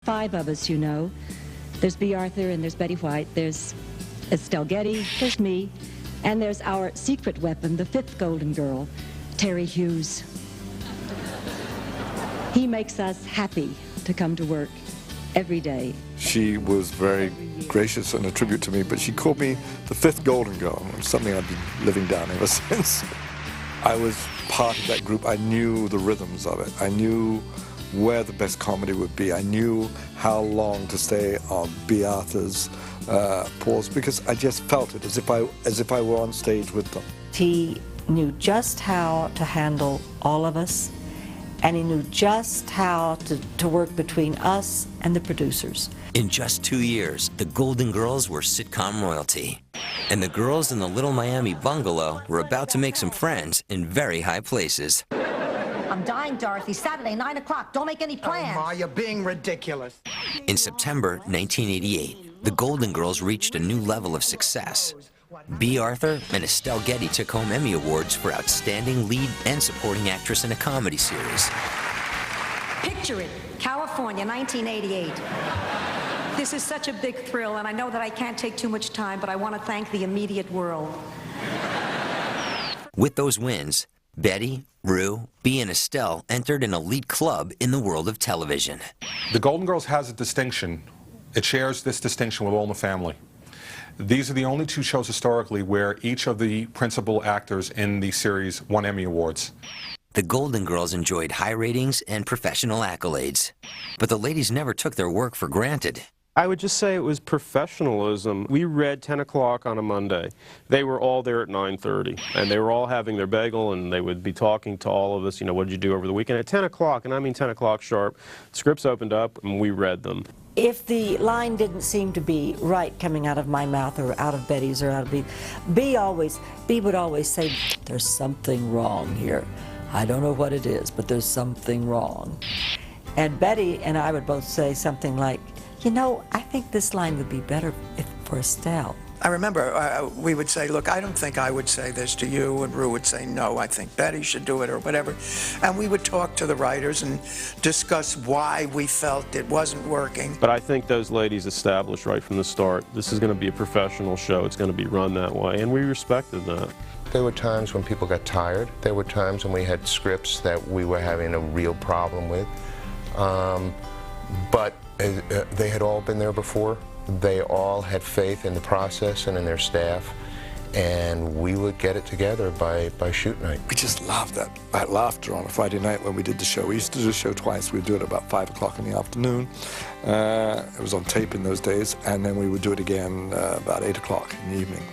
5 of us, you know. There's B. Arthur, and there's Betty White, there's Estelle Getty, there's me, and there's our secret weapon, the 5th Golden Girl, Terry Hughes. He makes us happy to come to work every day. She was very gracious and a tribute to me, but she called me the 5th Golden Girl, something I've been living down ever since. I was part of that group. I knew the rhythms of it. I knew where the best comedy would be. I knew how long to stay on B. Arthur's pause, because I just felt it as if I were on stage with them. He knew just how to handle all of us, and he knew just how to work between us and the producers. In just 2 years, the Golden Girls were sitcom royalty. And the girls in the Little Miami bungalow were about to make some friends in very high places. I'm dying, Dorothy. Saturday, 9 o'clock. Don't make any plans. Oh, Ma, you're being ridiculous. In September 1988, the Golden Girls reached a new level of success. B. Arthur and Estelle Getty took home Emmy Awards for Outstanding Lead and Supporting Actress in a Comedy Series. Picture it, California, 1988. This is such a big thrill, and I know that I can't take too much time, but I want to thank the immediate world. With those wins, Betty, Rue, B, and Estelle entered an elite club in the world of television. The Golden Girls has a distinction. It shares this distinction with All in the Family. These are the only 2 shows historically where each of the principal actors in the series won Emmy Awards. The Golden Girls enjoyed high ratings and professional accolades, but the ladies never took their work for granted. I would just say it was professionalism. We read 10 o'clock on a Monday. They were all there at 9:30, and they were all having their bagel, and they would be talking to all of us, you know, what did you do over the weekend? At 10 o'clock, and I mean 10 o'clock sharp, scripts opened up, and we read them. If the line didn't seem to be right coming out of my mouth or out of Betty's or out of B would always say, there's something wrong here. I don't know what it is, but there's something wrong. And Betty and I would both say something like, you know, I think this line would be better for Estelle. I remember we would say, look, I don't think I would say this to you, and Rue would say, no, I think Betty should do it, or whatever. And we would talk to the writers and discuss why we felt it wasn't working. But I think those ladies established right from the start, this is going to be a professional show, it's going to be run that way, and we respected that. There were times when people got tired. There were times when we had scripts that we were having a real problem with. But they had all been there before. They all had faith in the process and in their staff, and we would get it together by shoot night. We just loved that laughter on a Friday night when we did the show. We used to do the show twice. We'd do it about 5 o'clock in the afternoon. It was on tape in those days, and then we would do it again about 8 o'clock in the evening.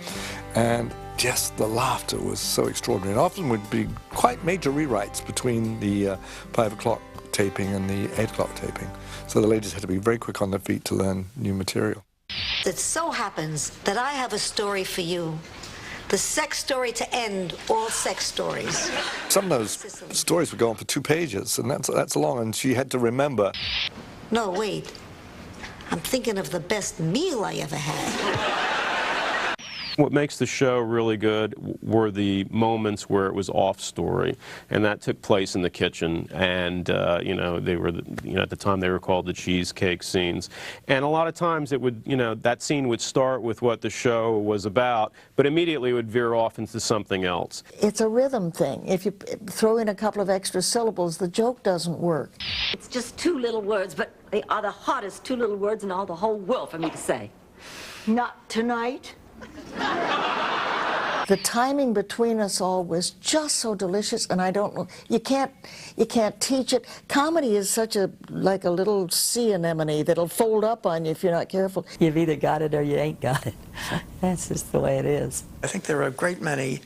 And just the laughter was so extraordinary. And often would be quite major rewrites between the 5 o'clock taping and the 8 o'clock taping. So the ladies had to be very quick on their feet to learn new material. It so happens that I have a story for you. The sex story to end all sex stories. Some of those stories would go on for 2 pages, and that's long, and she had to remember. No, wait. I'm thinking of the best meal I ever had. What makes the show really good were the moments where it was off story, and that took place in the kitchen. And you know, they were, at the time they were called the cheesecake scenes. And a lot of times it would, that scene would start with what the show was about, but immediately it would veer off into something else. It's a rhythm thing. If you throw in a couple of extra syllables, the joke doesn't work. It's just 2 little words, but they are the hottest 2 little words in all the whole world for me to say. Not tonight. The timing between us all was just so delicious, and I don't know, you can't teach it. Comedy is such like a little sea anemone that'll fold up on you if you're not careful. You've either got it or you ain't got it. That's just the way it is. I think there are a great many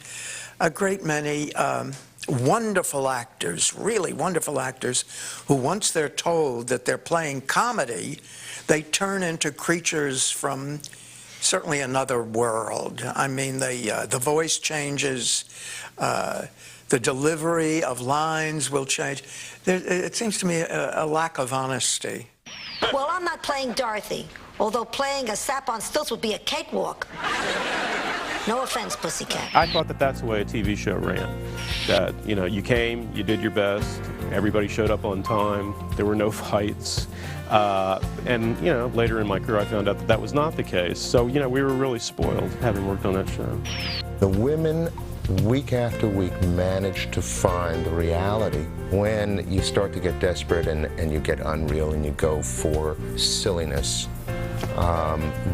wonderful actors, really wonderful actors, who once they're told that they're playing comedy, they turn into creatures from certainly another world. I mean, the voice changes, the delivery of lines will change. It seems to me a lack of honesty. Well, I'm not playing Dorothy, although playing a sap on stilts would be a cakewalk. No offense, pussycat. I thought that that's the way a TV show ran. That, you know, you came, you did your best, everybody showed up on time, there were no fights. And, you know, later in my career I found out that that was not the case. So, you know, we were really spoiled having worked on that show. The women, week after week, managed to find the reality. When you start to get desperate and you get unreal and you go for silliness,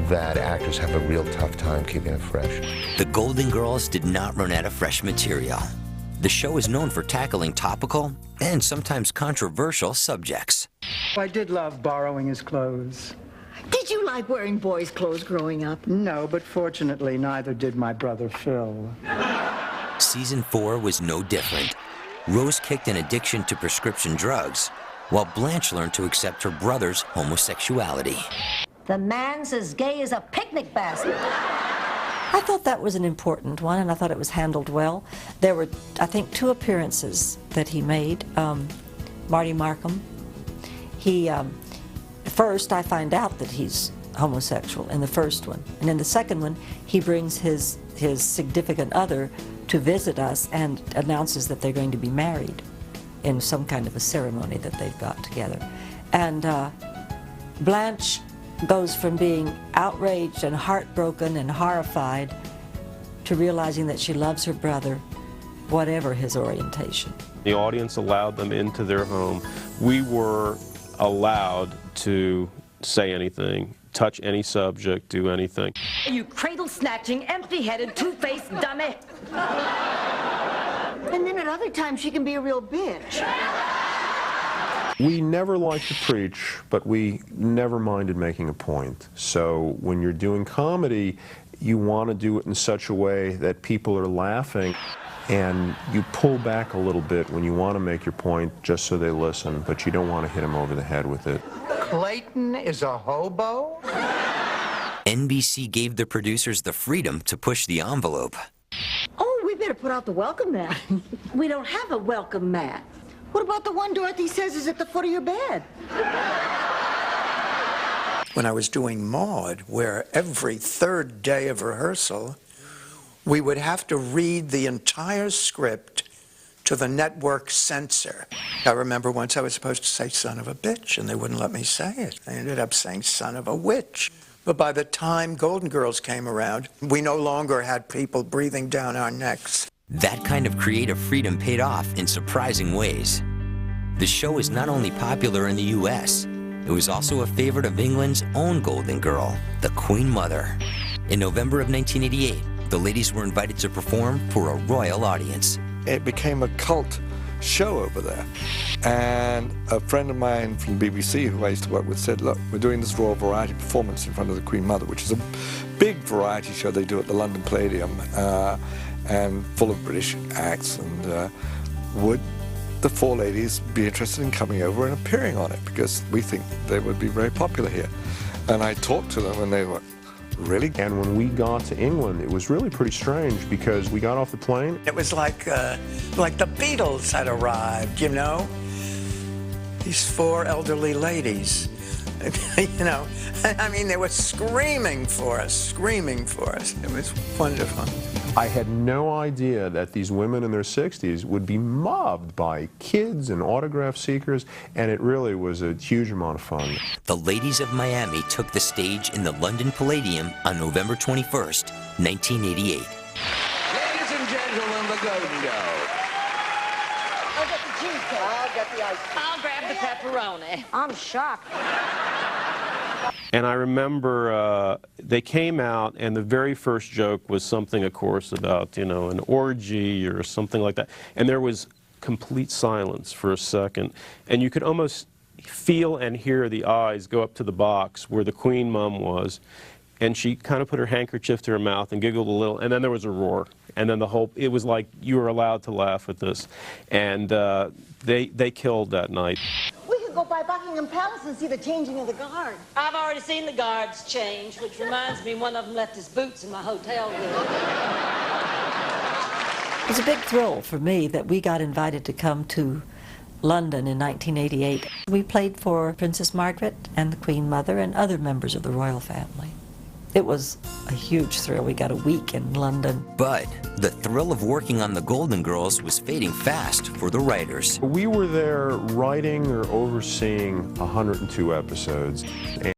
that actors have a real tough time keeping it fresh. The Golden Girls did not run out of fresh material. The show is known for tackling topical and sometimes controversial subjects. I did love borrowing his clothes. Did you like wearing boys' clothes growing up? No, but fortunately, neither did my brother Phil. Season 4 was no different. Rose kicked an addiction to prescription drugs, while Blanche learned to accept her brother's homosexuality. The man's as gay as a picnic basket. I thought that was an important one, and I thought it was handled well. There were, I think, 2 appearances that he made. Marty Markham. He, first I find out that he's homosexual in the first one. And in the second one, he brings his significant other to visit us and announces that they're going to be married in some kind of a ceremony that they've got together. And Blanche goes from being outraged and heartbroken and horrified to realizing that she loves her brother, whatever his orientation. The audience allowed them into their home. We were allowed to say anything, touch any subject, do anything. You cradle-snatching, empty-headed, two-faced dummy. And then at other times she can be a real bitch. We never liked to preach, but we never minded making a point. So when you're doing comedy, you want to do it in such a way that people are laughing, and you pull back a little bit when you want to make your point just so they listen, but you don't want to hit them over the head with it. Clayton is a hobo? NBC gave the producers the freedom to push the envelope. Oh, we better put out the welcome mat. We don't have a welcome mat. What about the one Dorothy says is at the foot of your bed? When I was doing Maude, where every third day of rehearsal, we would have to read the entire script to the network censor. I remember once I was supposed to say son of a bitch, and they wouldn't let me say it. I ended up saying son of a witch. But by the time Golden Girls came around, we no longer had people breathing down our necks. That kind of creative freedom paid off in surprising ways. The show is not only popular in the U.S., it was also a favorite of England's own Golden Girl, the Queen Mother. In November of 1988, the ladies were invited to perform for a royal audience. It became a cult show over there. And a friend of mine from the BBC, who I used to work with, said, look, we're doing this royal variety performance in front of the Queen Mother, which is a big variety show they do at the London Palladium, and full of British acts, and would the 4 ladies be interested in coming over and appearing on it, because we think they would be very popular here. And I talked to them and they were, really? And when we got to England, it was really pretty strange because we got off the plane. It was like the Beatles had arrived, you know? These 4 elderly ladies, you know? I mean, they were screaming for us, screaming for us. It was wonderful. I had no idea that these women in their 60s would be mobbed by kids and autograph seekers, and it really was a huge amount of fun. The Ladies of Miami took the stage in the London Palladium on November 21st, 1988. Ladies and gentlemen, the Golden Girls. I'll get the cheesecake. I'll get the ice cream. I'll grab the pepperoni. I'm shocked. And I remember they came out, and the very first joke was something, of course, about, you know, an orgy or something like that. And there was complete silence for a second. And you could almost feel and hear the eyes go up to the box where the Queen Mum was. And she kind of put her handkerchief to her mouth and giggled a little. And then there was a roar. And then it was like you were allowed to laugh at this. And they killed that night. Go by Buckingham Palace and see the changing of the guard. I've already seen the guards change, which reminds me one of them left his boots in my hotel room. It was a big thrill for me that we got invited to come to London in 1988. We played for Princess Margaret and the Queen Mother and other members of the royal family. It was a huge thrill. We got a week in London. But the thrill of working on the Golden Girls was fading fast for the writers. We were there writing or overseeing 102 episodes.